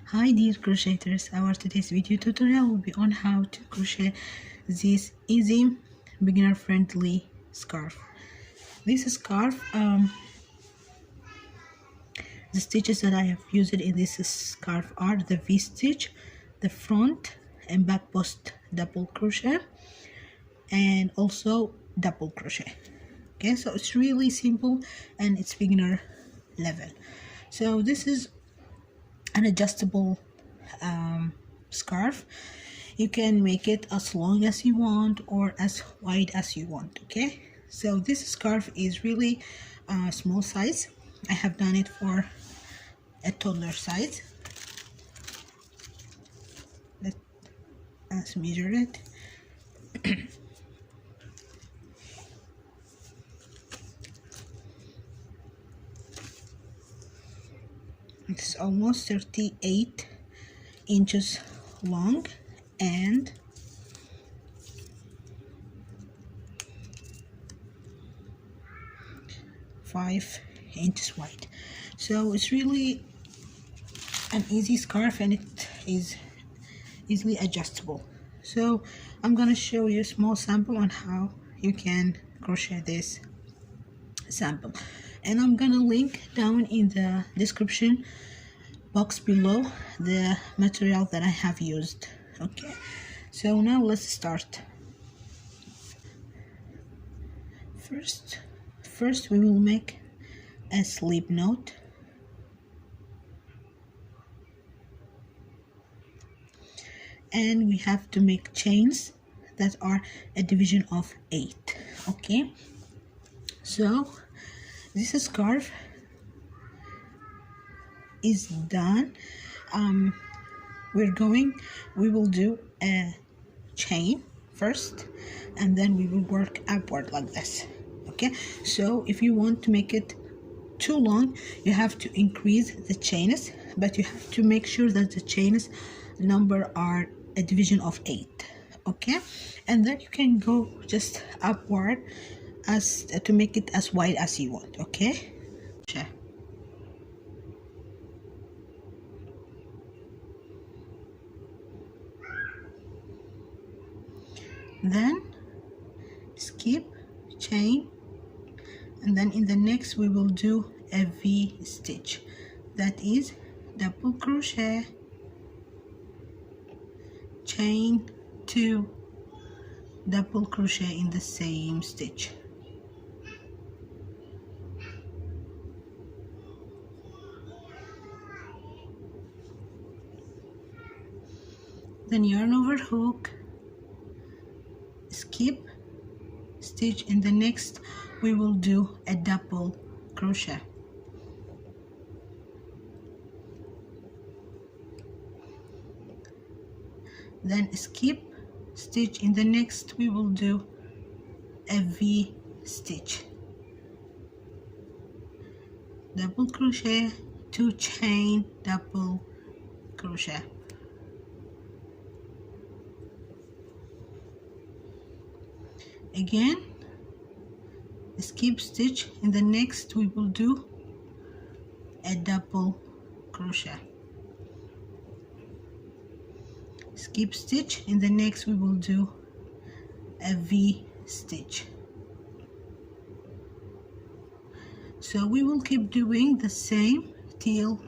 Hi dear crocheters, our today's video tutorial will be on how to crochet this easy beginner friendly scarf. This scarf, the stitches that I have used in this scarf are the V stitch, the front and back post double crochet, and also double crochet. Okay, so it's really simple and it's beginner level. So this is an adjustable scarf. You can make it as long as you want or as wide as you want. Okay, so this scarf is really small size. I have done it for a toddler size. Let's measure it. It's almost 38 inches long and 5 inches wide. So it's really an easy scarf and it is easily adjustable. So I'm gonna show you a small sample on how you can crochet this sample, and I'm gonna link down in the description box below the material that I have used. Okay, so now let's start. First we will make a slip knot, and we have to make chains that are a division of 8. Okay, so this scarf is done. We will do a chain first and then we will work upward like this. Okay, so if you want to make it too long, you have to increase the chains, but you have to make sure that the chains number are a division of 8. Okay, and then you can go just upward as to make it as wide as you want. Okay, then skip chain, and then in the next we will do a V stitch, that is double crochet, chain 2, double crochet in the same stitch. Then yarn over hook, skip stitch, in the next we will do a double crochet. Then skip stitch, in the next we will do a V stitch, double crochet, 2 chain, double crochet. Again skip stitch, in the next we will do a double crochet, skip stitch, in the next we will do a V stitch. So we will keep doing the same till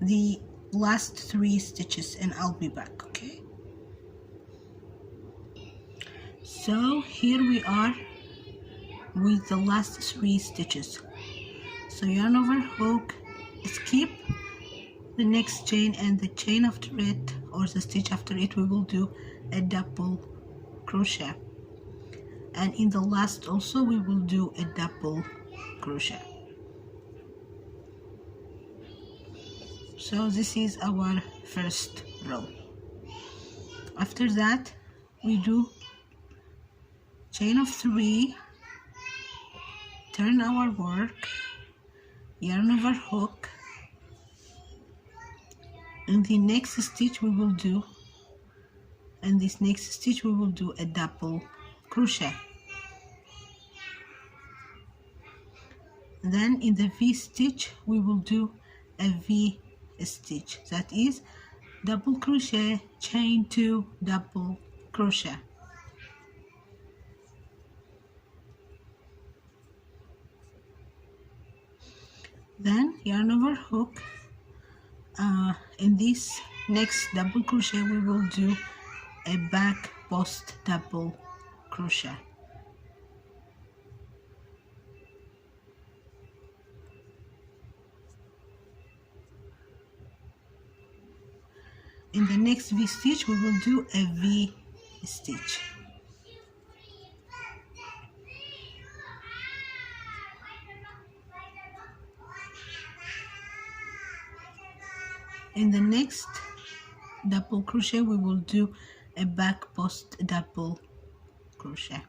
the last 3 stitches and I'll be back. Okay, so here we are with the last 3 stitches. So yarn over hook, skip the next chain, and the chain after it or the stitch after it we will do a double crochet, and in the last also we will do a double crochet. So this is our first row. After that we do chain of 3, turn our work, yarn over hook, in the next stitch we will do, and this next stitch we will do a double crochet. Then in the V stitch we will do a V stitch, that is double crochet, chain 2, double crochet. Then yarn over hook. In this next double crochet we will do a back post double crochet. In the next V stitch we will do a V stitch. In the next double crochet we will do a back post double crochet.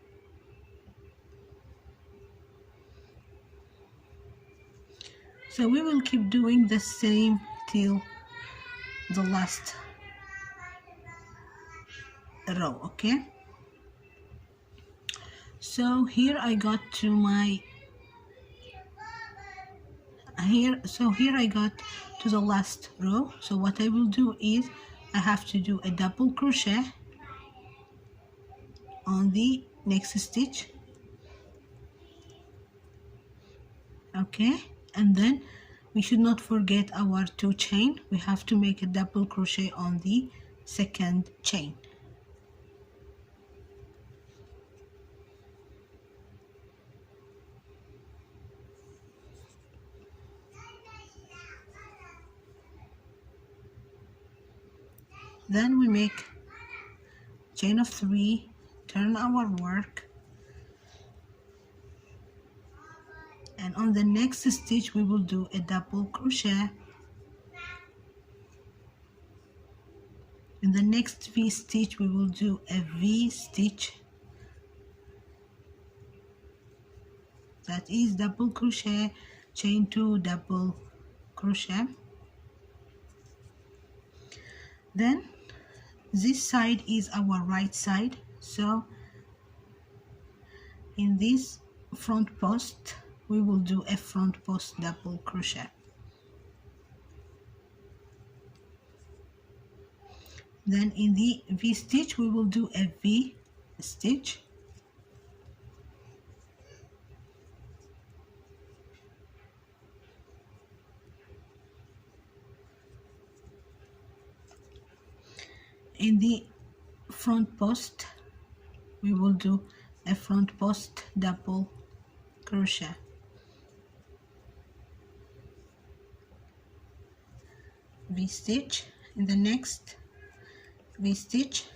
So we will keep doing the same till the last row, okay? So here I got to my here I got to the last row. So what I will do is I have to do a double crochet on the next stitch, okay, and then we should not forget our 2 chain. We have to make a double crochet on the second chain. Then we make chain of 3, turn our work, and on the next stitch we will do a double crochet. In the next V stitch we will do a V stitch, that is double crochet, chain 2, double crochet. Then this side is our right side, so in this front post we will do a front post double crochet. Then in the V stitch we will do a V stitch, in the front post we will do a front post double crochet. V stitch, in the next V stitch,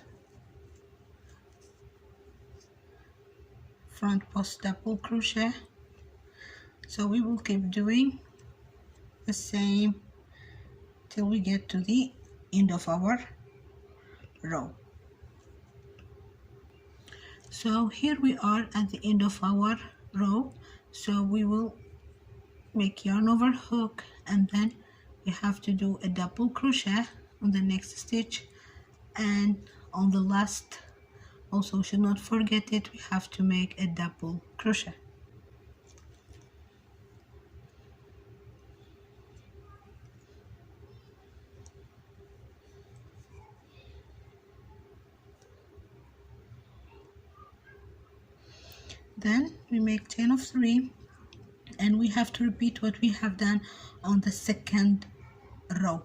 front post double crochet. So we will keep doing the same till we get to the end of our row. So here we are at the end of our row, so we will make yarn over hook, and then we have to do a double crochet on the next stitch, and on the last also should not forget it, we have to make a double crochet. Then we make chain of 3, and we have to repeat what we have done on the second row.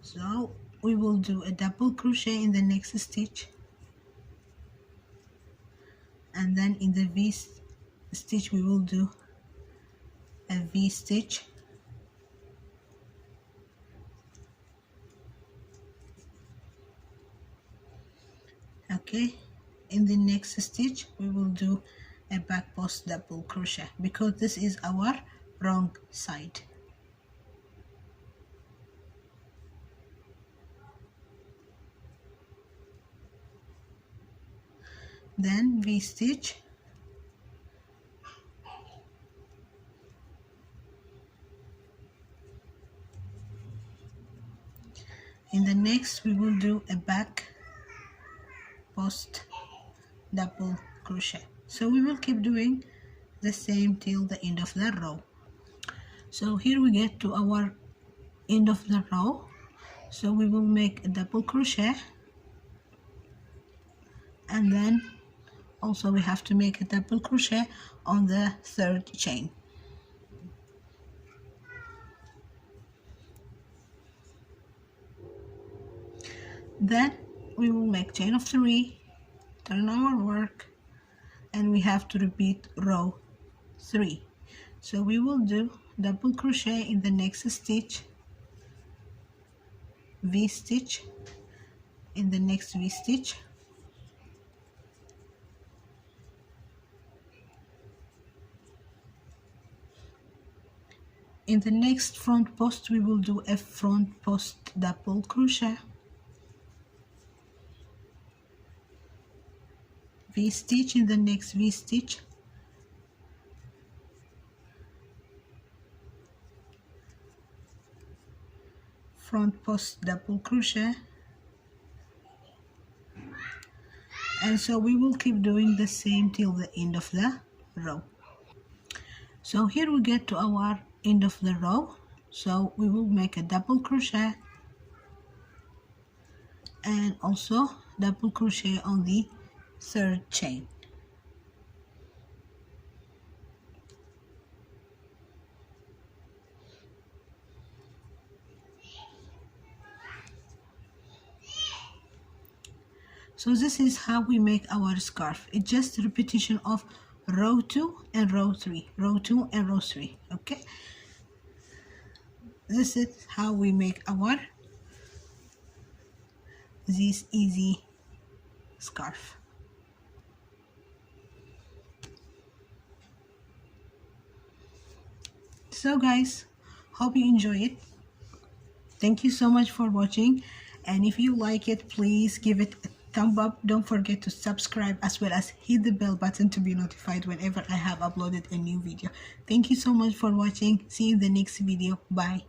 So we will do a double crochet in the next stitch, and then in the V stitch we will do a V stitch, okay. In the next stitch we will do a back post double crochet, because this is our wrong side. Then V stitch, in the next we will do a back post double crochet. So we will keep doing the same till the end of the row. So here we get to our end of the row. So we will make a double crochet, and then also we have to make a double crochet on the third chain. Then we will make chain of 3, turn our work, and we have to repeat row 3. So we will do double crochet in the next stitch, V stitch in the next V stitch, in the next front post we will do a front post double crochet, V stitch in the next V stitch, front post double crochet, and so we will keep doing the same till the end of the row. So here we get to our end of the row, so we will make a double crochet and also double crochet on the third chain. So this is how we make our scarf. It's just a repetition of row 2 and row 3, row 2 and row 3. Okay, this is how we make this easy scarf. So guys, hope you enjoy it. Thank you so much for watching, and if you like it, please give it a thumb up. Don't forget to subscribe as well as hit the bell button to be notified whenever I have uploaded a new video. Thank you so much for watching. See you in the next video. Bye.